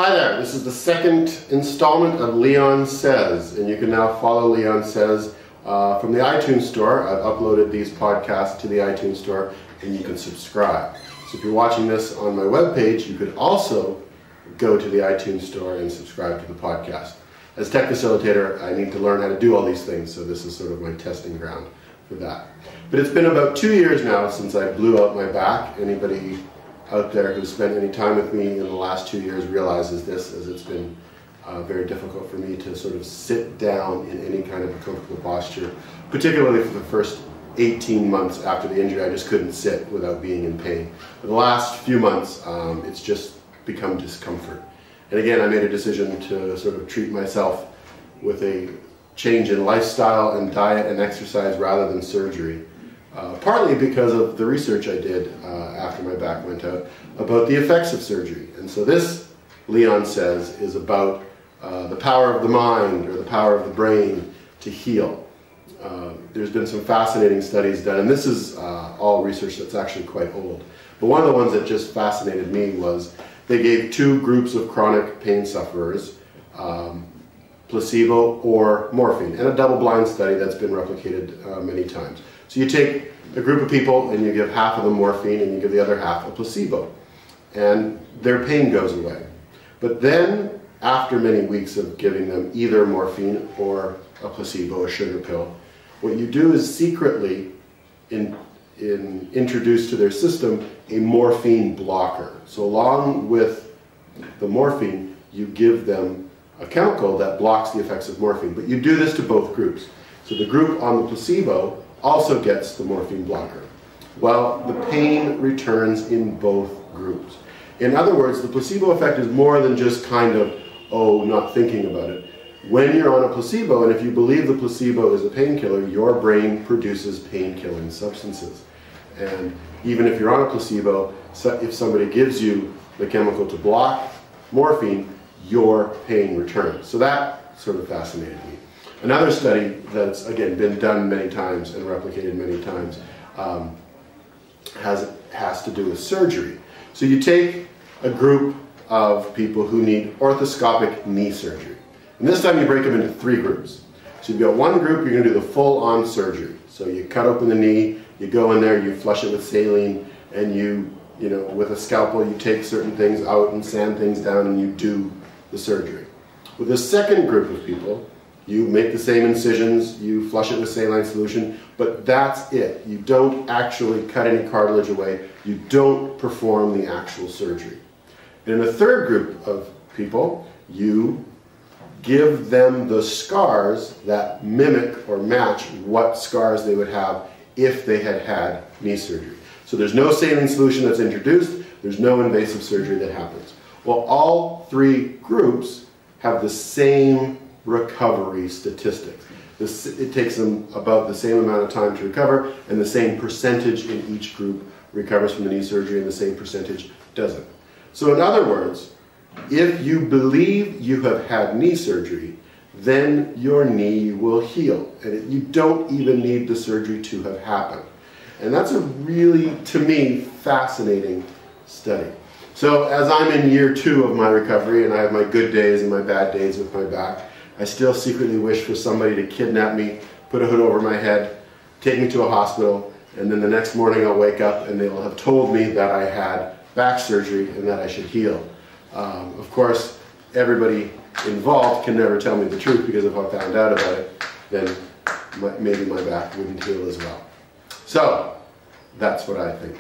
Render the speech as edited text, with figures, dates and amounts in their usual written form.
Hi there, this is the second installment of Leon Says, and you can now follow Leon Says from the iTunes Store. I've uploaded these podcasts to the iTunes Store, and you can subscribe. So if you're watching this on my webpage, you could also go to the iTunes Store and subscribe to the podcast. As tech facilitator, I need to learn how to do all these things, so this is sort of my testing ground for that. But it's been about 2 years now since I blew out my back. Anybody out there who's spent any time with me in the last 2 years realizes this, as it's been very difficult for me to sort of sit down in any kind of a comfortable posture, particularly for the first 18 months after the injury. I just couldn't sit without being in pain. For the last few months, it's just become discomfort. And again, I made a decision to sort of treat myself with a change in lifestyle and diet and exercise rather than surgery. Partly because of the research I did after my back went out about the effects of surgery. And so this, Leon Says, is about the power of the mind or the power of the brain to heal. There's been some fascinating studies done, and this is all research that's actually quite old. But one of the ones that just fascinated me was they gave two groups of chronic pain sufferers placebo or morphine, and a double-blind study that's been replicated many times. So you take a group of people and you give half of them morphine and you give the other half a placebo, and their pain goes away. But then, after many weeks of giving them either morphine or a placebo, a sugar pill, what you do is secretly introduce to their system a morphine blocker. So along with the morphine, you give them a chemical that blocks the effects of morphine. But you do this to both groups. So the group on the placebo also gets the morphine blocker. Well, the pain returns in both groups. In other words, the placebo effect is more than just kind of, oh, not thinking about it. When you're on a placebo, and if you believe the placebo is a painkiller, your brain produces pain-killing substances. And even if you're on a placebo, if somebody gives you the chemical to block morphine, your pain returns. So that sort of fascinated me. Another study that's, again, been done many times and replicated many times has to do with surgery. So you take a group of people who need orthoscopic knee surgery. And this time you break them into three groups. So you've got one group, you're going to do the full-on surgery. So you cut open the knee, you go in there, you flush it with saline, and you know, with a scalpel, you take certain things out and sand things down and you do the surgery. With the second group of people, you make the same incisions, you flush it with saline solution, but that's it. You don't actually cut any cartilage away. You don't perform the actual surgery. In the third group of people, you give them the scars that mimic or match what scars they would have if they had had knee surgery. So there's no saline solution that's introduced, there's no invasive surgery that happens. Well, all three groups have the same recovery statistics. It takes them about the same amount of time to recover, and the same percentage in each group recovers from the knee surgery and the same percentage doesn't. So in other words, if you believe you have had knee surgery, then your knee will heal, and you don't even need the surgery to have happened. And that's a really, to me, fascinating study. So as I'm in year 2 of my recovery, and I have my good days and my bad days with my back, I still secretly wish for somebody to kidnap me, put a hood over my head, take me to a hospital, and then the next morning I'll wake up and they will have told me that I had back surgery and that I should heal. Of course, everybody involved can never tell me the truth, because if I found out about it, then maybe my back wouldn't heal as well. So, that's what I think.